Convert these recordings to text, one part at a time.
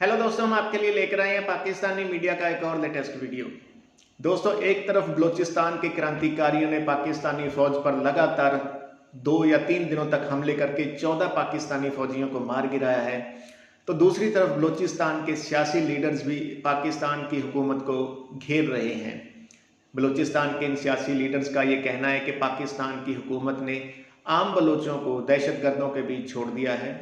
Hello दोस्तों, हम आपके लिए लेकर आए हैं पाकिस्तानी मीडिया का एक और लेटेस्ट वीडियो। दोस्तों, एक तरफ बलूचिस्तान के क्रांतिकारियों ने पाकिस्तानी फौज पर लगातार 2 या 3 दिनों तक हमले करके 14 पाकिस्तानी फौजियों को मार गिराया है, तो दूसरी तरफ बलूचिस्तान के सियासी लीडर्स भी पाकिस्तान की हुकूमत को घेर रहे हैं। बलूचिस्तान के इन सियासी लीडर्स का ये कहना है कि पाकिस्तान की हुकूमत ने आम बलोचों को दहशतगर्दों के बीच छोड़ दिया है।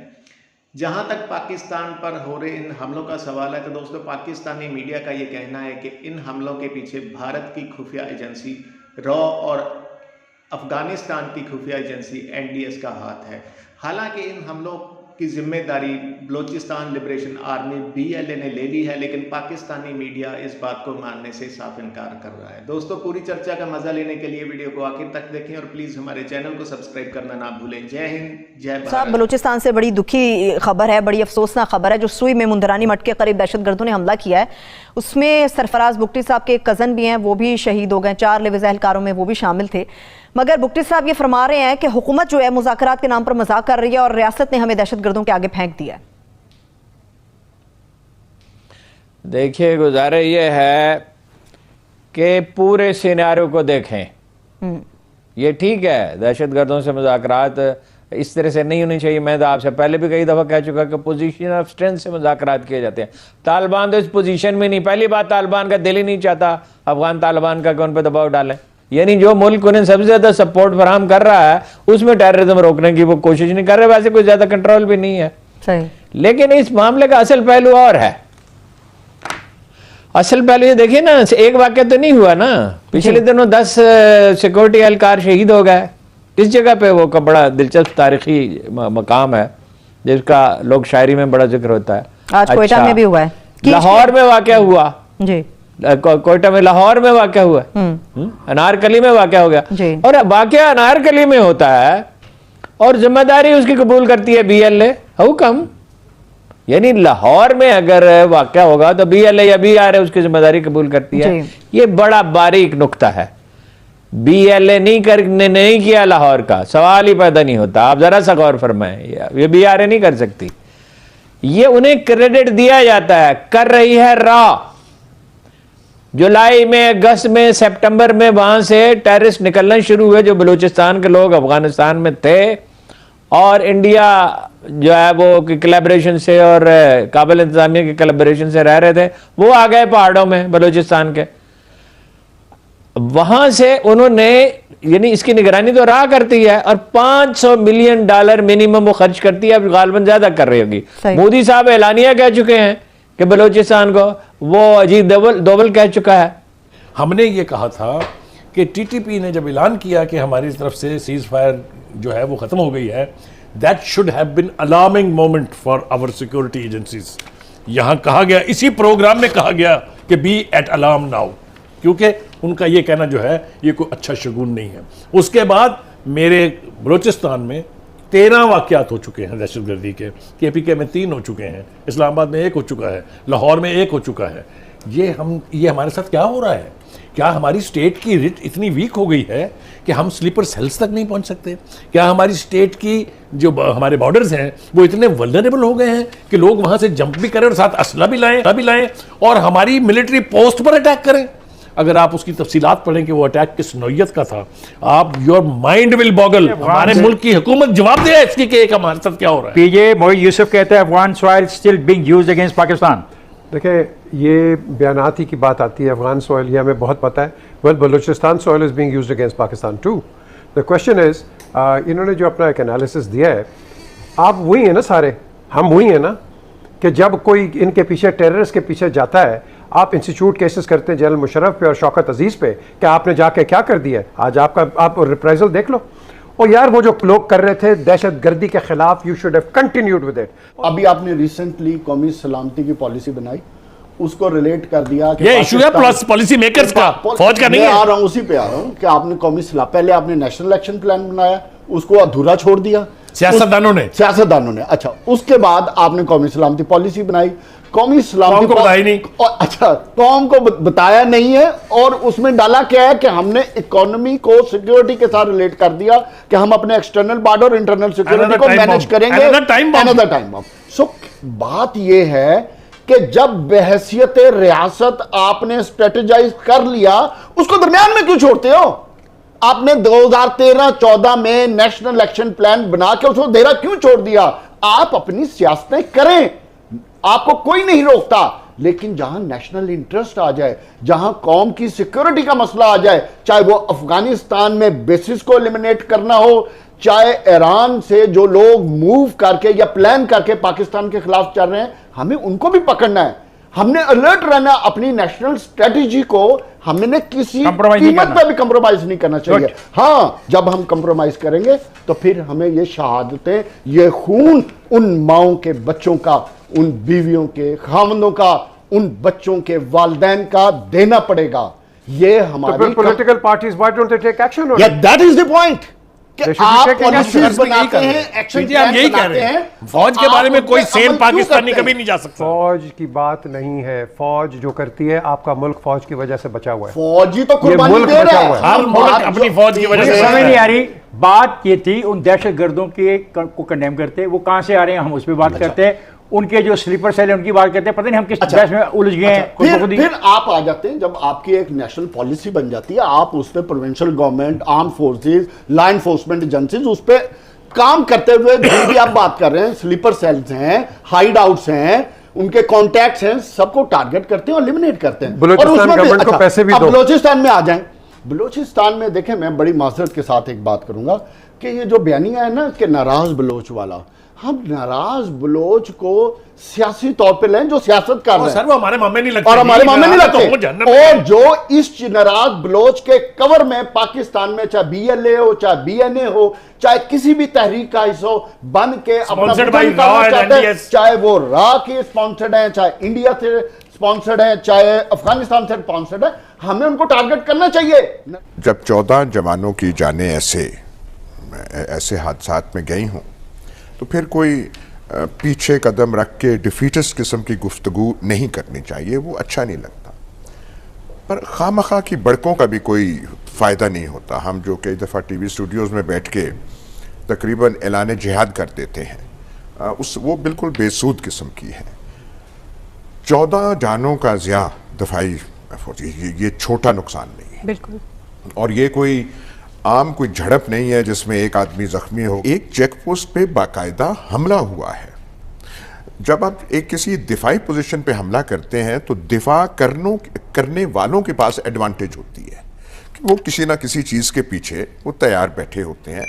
जहां तक पाकिस्तान पर हो रहे इन हमलों का सवाल है, तो दोस्तों पाकिस्तानी मीडिया का ये कहना है कि इन हमलों के पीछे भारत की खुफिया एजेंसी रॉ और अफगानिस्तान की खुफिया एजेंसी NDS का हाथ है। हालांकि इन हमलों की जिम्मेदारी बलूचिस्तान लिबरेशन आर्मी BLA ने ले ली है, लेकिन पाकिस्तानी मीडिया इस बात को मानने से साफ इनकार कर रहा है। दोस्तों, पूरी चर्चा का मजा लेने के लिए वीडियो को आखिर तक देखें और प्लीज हमारे चैनल को सब्सक्राइब करना ना भूलें। जय हिंद, जय भारत। बलूचिस्तान से बड़ी दुखी खबर है, बड़ी अफसोसनाक खबर है। जो सुई में मुंदरानी मठ के करीब दहशतगर्दों ने हमला किया है, उसमें सरफराज बुगटी साहब के कज़न भी हैं, वो भी शहीद हो गए। 4 लिवाज़ एहलकारों में वो भी शामिल थे। मगर बुगटी साहब ये फरमा रहे हैं कि हुकूमत जो है मुज़ाकरात के नाम पर मजाक कर रही है और रियासत ने हमें दहशतगर्दों के आगे फेंक दिया है। देखिए, गुजारे ये है कि पूरे सिनेरियो को देखें। ये ठीक है, दहशतगर्दों से मुज़ाकरात इस तरह से नहीं होनी चाहिए। मैं तो आपसे पहले भी कई दफ़ा कह चुका कि पोजीशन ऑफ स्ट्रेंथ से मुज़ाकरात किए जाते हैं। तालिबान तो इस पोजीशन में नहीं। पहली बात, तालिबान का दिल ही नहीं चाहता अफगान तालिबान का कि उन पर दबाव डालें। यानी जो मुल्क उन्हें सबसे ज़्यादा सपोर्ट फराहम कर रहा है, उसमें टेररिज्म रोकने की वो कोशिश नहीं कर रहे। वैसे कोई ज़्यादा कंट्रोल भी नहीं है। सही। लेकिन इस मामले का असल पहलू और है। असल पहलू ये देखिए ना, एक वाक़या तो नहीं हुआ ना। पिछले दिनों 10 सिक्योरिटी एहलकार शहीद हो गए। इस जगह पे वो का बड़ा दिलचस्प तारीखी मकाम है जिसका लोग शायरी में बड़ा जिक्र होता है। आज कोयटा में भी हुआ है, लाहौर में वाक़या हुआ जी। कोयटा में, लाहौर में वाक़या हुआ, अनारकली में वाक़या हो गया। और वाक़या अनारकली में होता है और जिम्मेदारी उसकी कबूल करती है BLA। How come? यानी लाहौर में अगर वाक़या होगा तो BLA या BRA उसकी जिम्मेदारी कबूल करती है। ये बड़ा बारीक नुक्ता है। BLA नहीं किया लाहौर का, सवाल ही पैदा नहीं होता। आप जरा सा गौर फरमाएं, ये BRA नहीं कर सकती। ये उन्हें क्रेडिट दिया जाता है, कर रही है रॉ। जुलाई में, अगस्त में, सितंबर में वहां से टेररिस्ट निकलना शुरू हुए जो बलूचिस्तान के लोग अफगानिस्तान में थे, और इंडिया जो है वो कोलैबोरेशन से और काबिल इंतजामिया की कोलैबोरेशन से रह रहे थे। वो आ गए पहाड़ों में बलूचिस्तान के। वहां से उन्होंने, यानी इसकी निगरानी तो रहा करती है, और $500 मिलियन मिनिमम वो खर्च करती है। अब गालबन ज्यादा कर रही होगी। मोदी साहब एलानिया कह चुके हैं कि बलूचिस्तान को, वो अजीत दोवल कह चुका है। हमने ये कहा था कि TTP ने जब ऐलान किया कि हमारी तरफ से सीज फायर जो है वो खत्म हो गई है, that should have been alarming moment for our security agencies. यहाँ कहा गया, इसी प्रोग्राम में कहा गया कि बी एट अलार्म नाउ, क्योंकि उनका ये कहना जो है ये कोई अच्छा शगुन नहीं है। उसके बाद मेरे बलूचिस्तान में 13 वाक़यात हो चुके हैं दहशतगर्दी के। KPK में 3 हो चुके हैं, इस्लामाबाद में 1 हो चुका है, लाहौर में 1 हो चुका है। ये हमारे साथ क्या हो रहा है? क्या हमारी स्टेट की रिट इतनी वीक हो गई है कि हम स्लीपर सेल्स तक नहीं पहुंच सकते? क्या हमारी स्टेट की जो हमारे बॉर्डर्स हैं वो इतने वल्नरेबल हो गए हैं कि लोग वहां से जंप भी करें और साथ असला भी लाएं और हमारी मिलिट्री पोस्ट पर अटैक करें? अगर आप उसकी तफसीलात पढ़ें कि वो अटैक किस नौयत का था, आप योर माइंड विल बॉगल। हमारे मुल्क की हुकूमत जवाब दे इसकी कि एक हमारे साथ क्या हो रहा है। PJ मोहित यूसुफ कहते हैं Afghan soil still being used against Pakistan. देखिए, ये बयानात ही की बात आती है। अफगान सॉइल, ये हमें बहुत पता है। Well, Balochistan soil is being used against Pakistan too. The question is, इन्होंने जो अपना एक एनालिसिस दिया है, आप वही हैं ना सारे, हम वही हैं ना, कि जब कोई इनके पीछे, टेररिस्ट के पीछे जाता है, आप इंस्टीट्यूट केसेस करते हैं जनरल मुशर्रफ पे और शौकत अजीज़ पे कि आपने जाके क्या कर दिया है। आज आप रिप्राइजल देख लो। और यार, वो जो लोग कर रहे थे दहशतगर्दी के खिलाफ, you should have continued with it. अभी आपने रिसेंटली कौमी सलामती की पॉलिसी बनाई, उसको रिलेट कर दिया कि ये इशू है पॉलिसी मेकर्स का, फौज का नहीं है। आ रहा हूं, उसी पे आ रहा हूं कि आपने पहले आपने नेशनल एक्शन प्लान बनाया, उसको अधूरा छोड़ दिया सियासतदानों ने। अच्छा, उसके बाद आपने कौमी सलामती पॉलिसी बनाई। कौमी सलामती को बताई नहीं। अच्छा, कौम को बताया नहीं है, और उसमें डाला क्या है कि हमने इकोनॉमी को सिक्योरिटी के साथ रिलेट कर दिया कि हम अपने एक्सटर्नल बॉर्डर और इंटरनल सिक्योरिटी को मैनेज करेंगे। Another time bomb. सो बात यह है कि जब बहैसियत रियासत आपने स्ट्रेटेजाइज कर लिया, उसको दरमियान में क्यों छोड़ते हो? आपने 2013-14 में नेशनल एक्शन प्लान बना के उसको देरा क्यों छोड़ दिया? आप अपनी सियासतें करें, आपको कोई नहीं रोकता, लेकिन जहां नेशनल इंटरेस्ट आ जाए, जहां कौम की सिक्योरिटी का मसला आ जाए, चाहे वो अफगानिस्तान में बेसिस को एलिमिनेट करना हो, चाहे ईरान से जो लोग मूव करके या प्लान करके पाकिस्तान के खिलाफ चल रहे हैं, हमें उनको भी पकड़ना है। हमने अलर्ट रहना, अपनी नेशनल स्ट्रेटेजी को हमने किसी कीमत पर भी कंप्रोमाइज नहीं करना चाहिए। हाँ, जब हम कंप्रोमाइज करेंगे तो फिर हमें ये शहादतें, ये खून उन माओं के बच्चों का, उन बीवियों के खामदों का, उन बच्चों के वालिदैन का देना पड़ेगा। ये हमारी political parties why don't they take action? That is the point. आप पॉलिसीज बनाते हैं, एक्शन प्लान यही कह बनाते रहे हैं, हैं फौज के बारे में कोई सेम पाकिस्तानी कभी नहीं जा सकता। फौज की बात नहीं है, फौज जो करती है, आपका मुल्क फौज की वजह से बचा हुआ है। फौजी तो कुर्बानी दे रहा है, हर मुल्क अपनी फौज की वजह से। समझ नहीं आ रही बात ये थी, उन दहशतगर्दों के को कंडेम करते, वो कहां से आ रहे हैं हम उस पर बात करते हैं, उनके जो स्लीपर सेल है उनकी बात करते हैं, पता नहीं हम किस बहस में उलझ गए हैं। फिर आप आ जाते हैं, जब आपकी एक नेशनल पॉलिसी बन जाती है, आप उस पर provincial government, arm forces, law enforcement agencies उस पर काम करते हुए, जो भी आप बात कर रहे हैं, स्लीपर सेल्स हैं, हाइड आउट्स हैं, उनके कॉन्टैक्ट्स हैं, सबको टारगेट करते हैं और एलिमिनेट करते हैं। बलूचिस्तान गवर्नमेंट को पैसे भी दो। बलूचिस्तान में आ जाएं। बलूचिस्तान में देखें, मैं बड़ी माजरत के साथ एक बात करूंगा कि ये जो बयानिया है ना कि नाराज बलोच वाला, हम नाराज बलोच को सियासी तौर पे लें जो सियासत कर रहे हैं, सर वो हमारे मामे नहीं लगते, और हमारे मामे नहीं लगते, और जो इस नाराज बलोच के कवर में पाकिस्तान में चाहे BLA हो, चाहे BNA हो, चाहे किसी भी तहरीक का हिस्सा हो, बन के अपना चाहते हैं, चाहे वो रा के स्पॉन्सर्ड है, चाहे इंडिया से स्पॉन्सर्ड है, चाहे अफगानिस्तान से स्पॉन्सर्ड है, हमें उनको टारगेट करना चाहिए। जब 14 जवानों की जानें ऐसे हादसात में गई हों, तो फिर कोई पीछे कदम रख के डिफीटिस्ट किस्म की गुफ्तगू नहीं करनी चाहिए, वो अच्छा नहीं लगता। पर खामखा की बड़कों का भी कोई फ़ायदा नहीं होता। हम जो कई दफ़ा TV स्टूडियोज़ में बैठ के तकरीबन ऐलान जिहाद कर देते हैं, वो बिल्कुल बेसूद किस्म की है। 14 जानों का ज़िया दफाई ये छोटा नुकसान नहीं है, बिल्कुल। और ये कोई आम कोई झड़प नहीं है जिसमें एक आदमी जख्मी हो। एक चेक पोस्ट पे बाकायदा हमला हुआ है। जब आप एक किसी दिफाई पोजीशन पे हमला करते हैं तो दिफा करने वालों के पास एडवांटेज होती है कि वो किसी ना किसी चीज़ के पीछे वो तैयार बैठे होते हैं।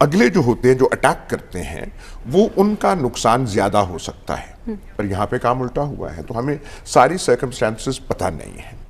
अगले जो होते हैं, जो अटैक करते हैं, वो उनका नुकसान ज़्यादा हो सकता है। पर यहाँ पे काम उल्टा हुआ है, तो हमें सारी सर्कमस्टेंसेस पता नहीं है।